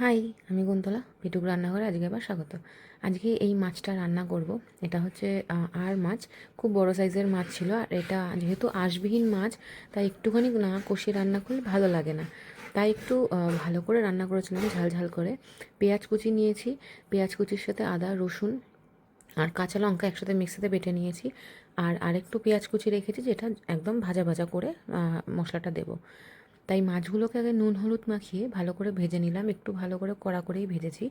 High, আমি কুন্তলা পিটুক রান্নাঘরে আজকে আবার স্বাগত। আজকে এই মাছটা রান্না করব। এটা হচ্ছে আর মাছ, খুব বড় সাইজের মাছ ছিল। আর এটা যেহেতু আঁশবিহীন মাছ, তাই একটুখানি না কষিয়ে রান্না করলে ভালো লাগে না। তাই একটু ভালো করে রান্না করেছিলাম, ঝাল ঝাল করে। পেঁয়াজ কুচি নিয়েছি, পেঁয়াজ কুচির সাথে আদা রসুন আর কাঁচা লঙ্কা একসাথে মিক্সিতে বেটে নিয়েছি। আর আরেকটু পেঁয়াজ কুচি রেখেছি, যেটা একদম ভাজা ভাজা করে মশলাটা দেবো। তাই মাছগুলোকে আগে নুন হলুদ মাখিয়ে ভালো করে ভেজে নিলাম, একটু ভালো করে কড়া করেই ভেজেছি।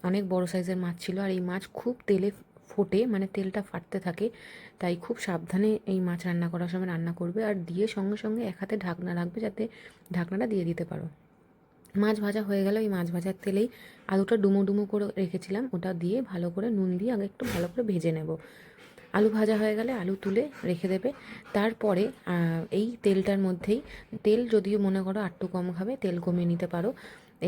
অনেক বড় সাইজের মাছ ছিল, আর এই মাছ খুব তেলে ফোটে, মানে তেলটা ফাটতে থাকে। তাই খুব সাবধানে এই মাছ রান্না করার সময় রান্না করবে, আর দিয়ে সঙ্গে সঙ্গে এক হাতে ঢাকনা রাখবে, যাতে ঢাকনাটা দিয়ে দিতে পারো। মাছ ভাজা হয়ে গেল, এই মাছ ভাজার তেলেই আলুটা ডুমো ডুমো করে রেখেছিলাম, ওটা দিয়ে ভালো করে নুন দিয়ে আগে একটু ভালো করে ভেজে নেব। আলু ভাজা হয়ে গেলে আলু তুলে রেখে দেবে। তারপরে এই তেলটার মধ্যেই, তেল যদিও মনে করো আটটু কম খাবে, তেল কমিয়ে নিতে পারো।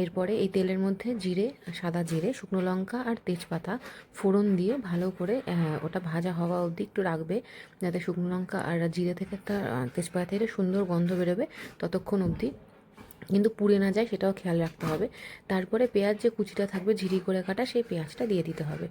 এরপরে এই তেলের মধ্যে জিরে, সাদা জিরে, শুকনো লঙ্কা আর তেজপাতা ফোড়ন দিয়ে ভালো করে ওটা ভাজা হওয়া অবধি একটু রাখবে, যাতে শুকনো লঙ্কা আর জিরে থেকে একটা তেজপাতা থেকে সুন্দর গন্ধ বেরোবে, ততক্ষণ অবধি কিন্তু পুড়ে না যায় সেটাও খেয়াল রাখতে হবে। তারপরে পেঁয়াজ যে কুচিটা থাকবে ঝিরি করে কাটা, সেই পেঁয়াজটা দিয়ে দিতে হবে।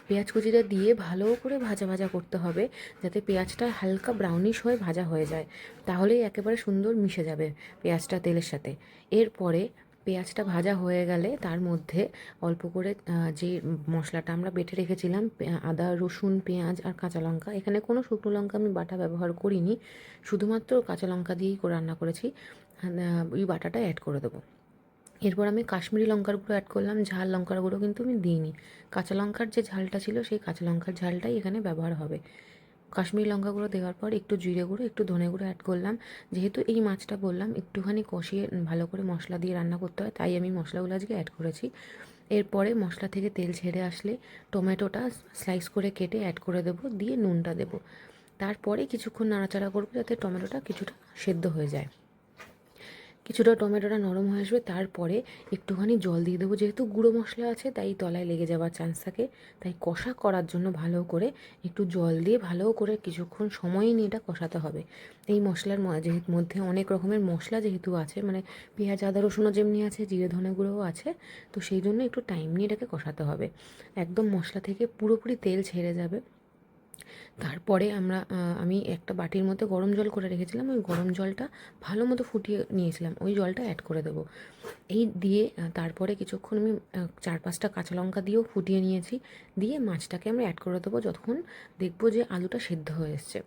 পেঁয়াজ কুচিটা দিয়ে ভালো করে ভাজা ভাজা করতে হবে, যাতে পেঁয়াজটা হালকা ব্রাউনিশ হয়ে ভাজা হয়ে যায়, তাহলেই একেবারে সুন্দর মিশে যাবে পেঁয়াজটা তেলের সাথে। এরপরে পেঁয়াজটা ভাজা হয়ে গেলে তার মধ্যে অল্প করে যে মশলাটা আমরা বেটে রেখেছিলাম, আদা রসুন পেঁয়াজ আর কাঁচা লঙ্কা, এখানে কোনো শুকনো লঙ্কা আমি বাটা ব্যবহার করিনি, শুধুমাত্র কাঁচা লঙ্কা দিয়েই রান্না করেছি। ওই বাটাটা অ্যাড করে দেবো। এরপর আমি কাশ্মীরি লঙ্কার গুঁড়ো অ্যাড করলাম, ঝাল লঙ্কার গুঁড়ো কিন্তু আমি দিইনি। কাঁচা লঙ্কার যে ঝালটা ছিল, সেই কাঁচা লঙ্কার ঝালটাই এখানে ব্যবহার হবে। কাশ্মীরি লঙ্কা গুঁড়ো দেওয়ার পর একটু জিরে গুঁড়ো, একটু ধনে গুঁড়ো অ্যাড করলাম। যেহেতু এই মাছটা বললাম একটুখানি কষিয়ে ভালো করে মশলা দিয়ে রান্না করতে হয়, তাই আমি মশলাগুলো আজকে অ্যাড করেছি। এরপরে মশলা থেকে তেল ছেড়ে আসলে টমেটোটা স্লাইস করে কেটে অ্যাড করে দেবো, দিয়ে নুনটা দেবো। তারপরে কিছুক্ষণ নাড়াচাড়া করবো, যাতে টমেটোটা কিছুটা সেদ্ধ হয়ে যায়। কিছুটা টমেটোটা নরম হয়ে আসবে, তারপরে একটুখানি জল দিয়ে দেবো। যেহেতু গুঁড়ো মশলা আছে, তাই তলায় লেগে যাওয়ার চান্স থাকে, তাই কষা করার জন্য ভালো করে একটু জল দিয়ে ভালো করে কিছুক্ষণ সময় নিয়ে এটা কষাতে হবে। এই মশলার যেহেতু মধ্যে অনেক রকমের মশলা যেহেতু আছে, মানে পেঁয়াজ আদা রসুনও যেমনি আছে, জিরে ধনে গুঁড়োও আছে, তো সেই জন্য একটু টাইম নিয়ে এটাকে কষাতে হবে। একদম মশলা থেকে পুরোপুরি তেল ছেড়ে যাবে। তারপরে আমি একটা বাটির মধ্যে গরম জল করে রেখেছিলাম, ওই গরম জলটা ভালো মতো ফুটিয়ে নিয়েছিলাম, ওই জলটা অ্যাড করে দেবো। এই দিয়ে তারপরে কিছুক্ষণ আমি 4-5টা কাঁচা লঙ্কা দিয়েও ফুটিয়ে নিয়েছি। দিয়ে মাছটাকে আমরা অ্যাড করে দেবো যতক্ষণ দেখবো যে আলুটা সেদ্ধ হয়ে এসছে।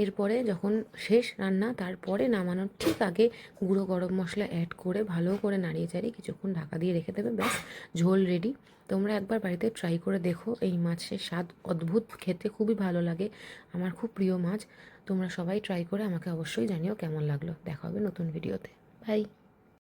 এরপরে যখন শেষ রান্না, তারপরে নামানোর ঠিক আগে গুঁড়ো গরম মশলা অ্যাড করে ভালো করে নাড়িয়ে চাড়িয়ে কিছুক্ষণ ঢাকা দিয়ে রেখে দেবে, ব্যাস ঝোল রেডি। তোমরা একবার বাড়িতে ট্রাই করে দেখো, এই মাছের স্বাদ অদ্ভুত, খেতে খুবই ভালো লাগে, আমার খুব প্রিয় মাছ। তোমরা সবাই ট্রাই করে আমাকে অবশ্যই জানিও কেমন লাগলো। দেখা হবে নতুন ভিডিওতে। বাই।